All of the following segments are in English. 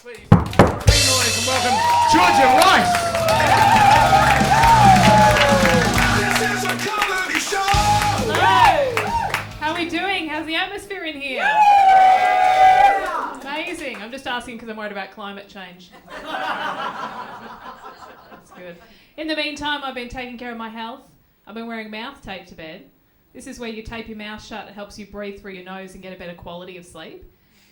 please. Make noise and welcome Jorgia Rice. This is a comedy show. Hello. How are we doing? How's the atmosphere in here? Amazing. I'm just asking because I'm worried about climate change. That's good. In the meantime, I've been taking care of my health. I've been wearing mouth tape to bed. This is where you tape your mouth shut. It helps you breathe through your nose and get a better quality of sleep.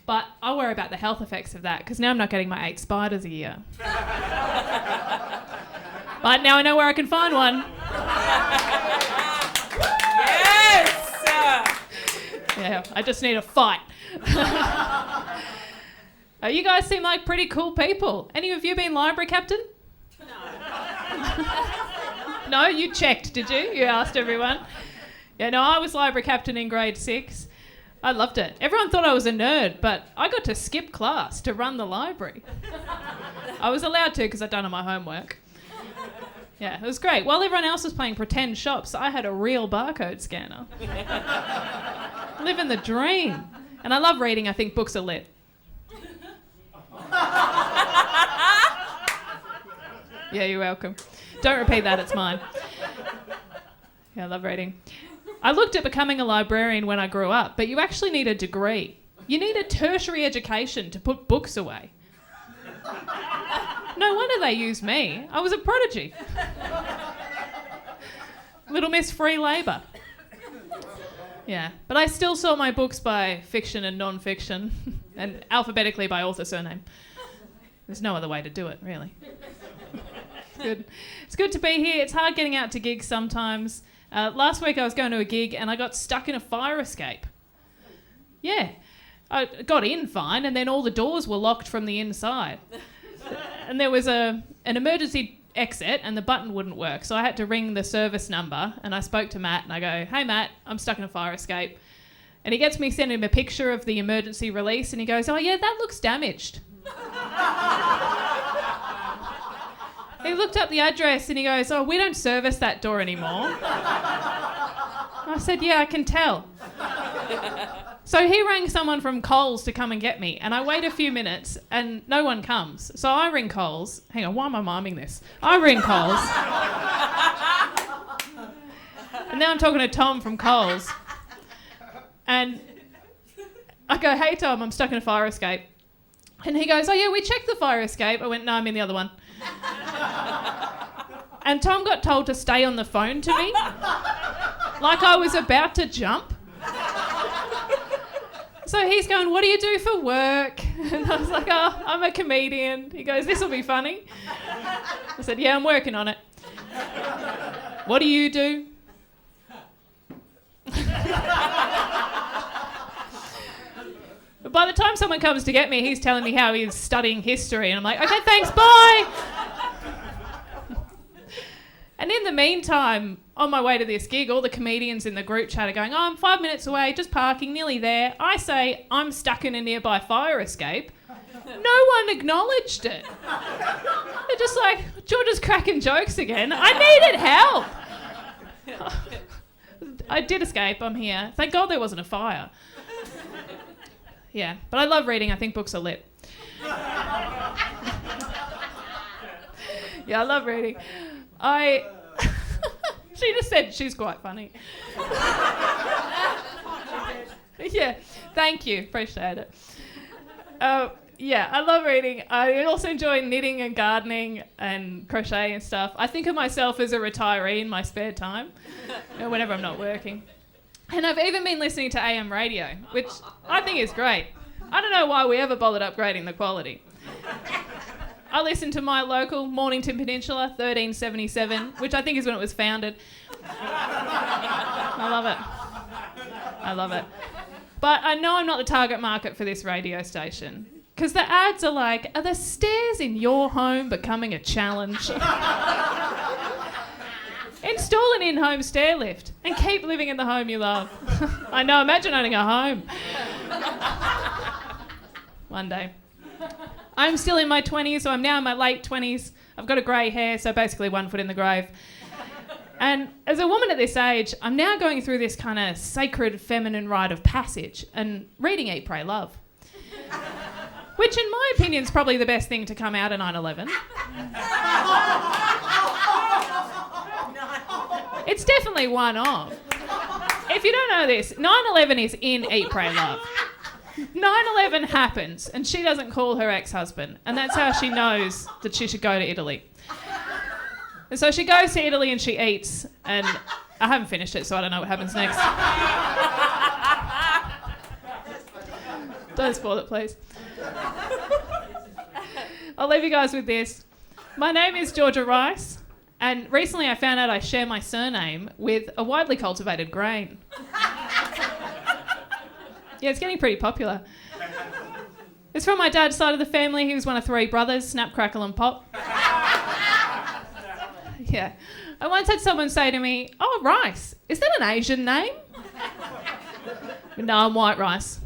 But I worry about the health effects of that because now I'm not getting my 8 spiders a year. But now I know where I can find one. Yes! Yeah, I just need a fight. You guys seem like pretty cool people. Any of you been library captain? No, you checked, did you? You asked everyone. Yeah, no, I was library captain in grade 6. I loved it. Everyone thought I was a nerd, but I got to skip class to run the library. I was allowed to because I'd done all my homework. Yeah, it was great. While everyone else was playing pretend shops, I had a real barcode scanner. Living the dream. And I love reading. I think books are lit. Yeah, you're welcome. Don't repeat that, it's mine. Yeah, I love reading. I looked at becoming a librarian when I grew up, but you actually need a degree. You need a tertiary education to put books away. No wonder they used me. I was a prodigy. Little Miss Free Labour. Yeah, but I still sort my books by fiction and non-fiction, and alphabetically by author surname. There's no other way to do it, really. Good. It's good to be here. It's hard getting out to gigs sometimes. Last week I was going to a gig and I got stuck in a fire escape. Yeah. I got in fine and then all the doors were locked from the inside. And there was an emergency exit and the button wouldn't work. So I had to ring the service number and I spoke to Matt and I go, "Hey Matt, I'm stuck in a fire escape." And he gets me sending him a picture of the emergency release and he goes, "Oh yeah, that looks damaged." He looked up the address and he goes, "Oh, we don't service that door anymore." I said, "Yeah, I can tell." So he rang someone from Coles to come and get me, and I wait a few minutes and no one comes. So I ring Coles. Hang on, why am I miming this? I ring Coles. And now I'm talking to Tom from Coles. And I go, "Hey Tom, I'm stuck in a fire escape." And he goes, "Oh yeah, we checked the fire escape." I went, "No, I'm in the other one." And Tom got told to stay on the phone to me, like I was about to jump. So he's going, "What do you do for work?" And I was like, "Oh, I'm a comedian." He goes, "This will be funny." I said, "Yeah, I'm working on it." "What do you do?" But by the time someone comes to get me, he's telling me how he's studying history. And I'm like, "Okay, thanks, bye." And in the meantime, on my way to this gig, all the comedians in the group chat are going, "Oh, I'm 5 minutes away, just parking, nearly there." I say, "I'm stuck in a nearby fire escape." No one acknowledged it. They're just like, "Georgia's cracking jokes again. I needed help." I did escape, I'm here. Thank God there wasn't a fire. Yeah, but I love reading. I think books are lit. Yeah, I love reading. She just said she's quite funny. Yeah, thank you. Appreciate it. Yeah, I love reading. I also enjoy knitting and gardening and crochet and stuff. I think of myself as a retiree in my spare time, whenever I'm not working. And I've even been listening to AM radio, which I think is great. I don't know why we ever bothered upgrading the quality. I listen to my local Mornington Peninsula, 1377, which I think is when it was founded. I love it. I love it. But I know I'm not the target market for this radio station. Because the ads are like, "Are the stairs in your home becoming a challenge?" Install an in-home stair lift and keep living in the home you love. I know, imagine owning a home. One day. I'm still in my 20s, so I'm now in my late 20s. I've got a grey hair, so basically 1 foot in the grave. And as a woman at this age, I'm now going through this kind of sacred feminine rite of passage and reading Eat, Pray, Love. Which, in my opinion, is probably the best thing to come out of 9/11. It's definitely one of. If you don't know this, 9/11 is in Eat, Pray, Love. 9/11 happens, and she doesn't call her ex-husband, and that's how she knows that she should go to Italy. And so she goes to Italy and she eats, and I haven't finished it, so I don't know what happens next. Don't spoil it, please. I'll leave you guys with this. My name is Jorgia Rice, and recently I found out I share my surname with a widely cultivated grain. Yeah, it's getting pretty popular. It's from my dad's side of the family. He was one of 3 brothers, snap, crackle and pop. Yeah. I once had someone say to me, "Oh, Rice, is that an Asian name?" But no, I'm white rice.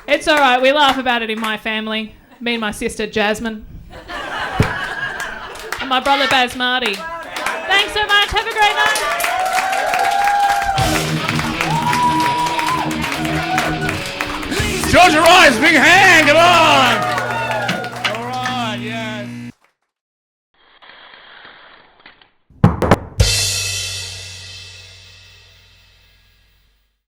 It's all right. We laugh about it in my family. Me and my sister Jasmine. And my brother Basmati. Thanks so much. Have a great night. Jorgia Rice, big hand, come on!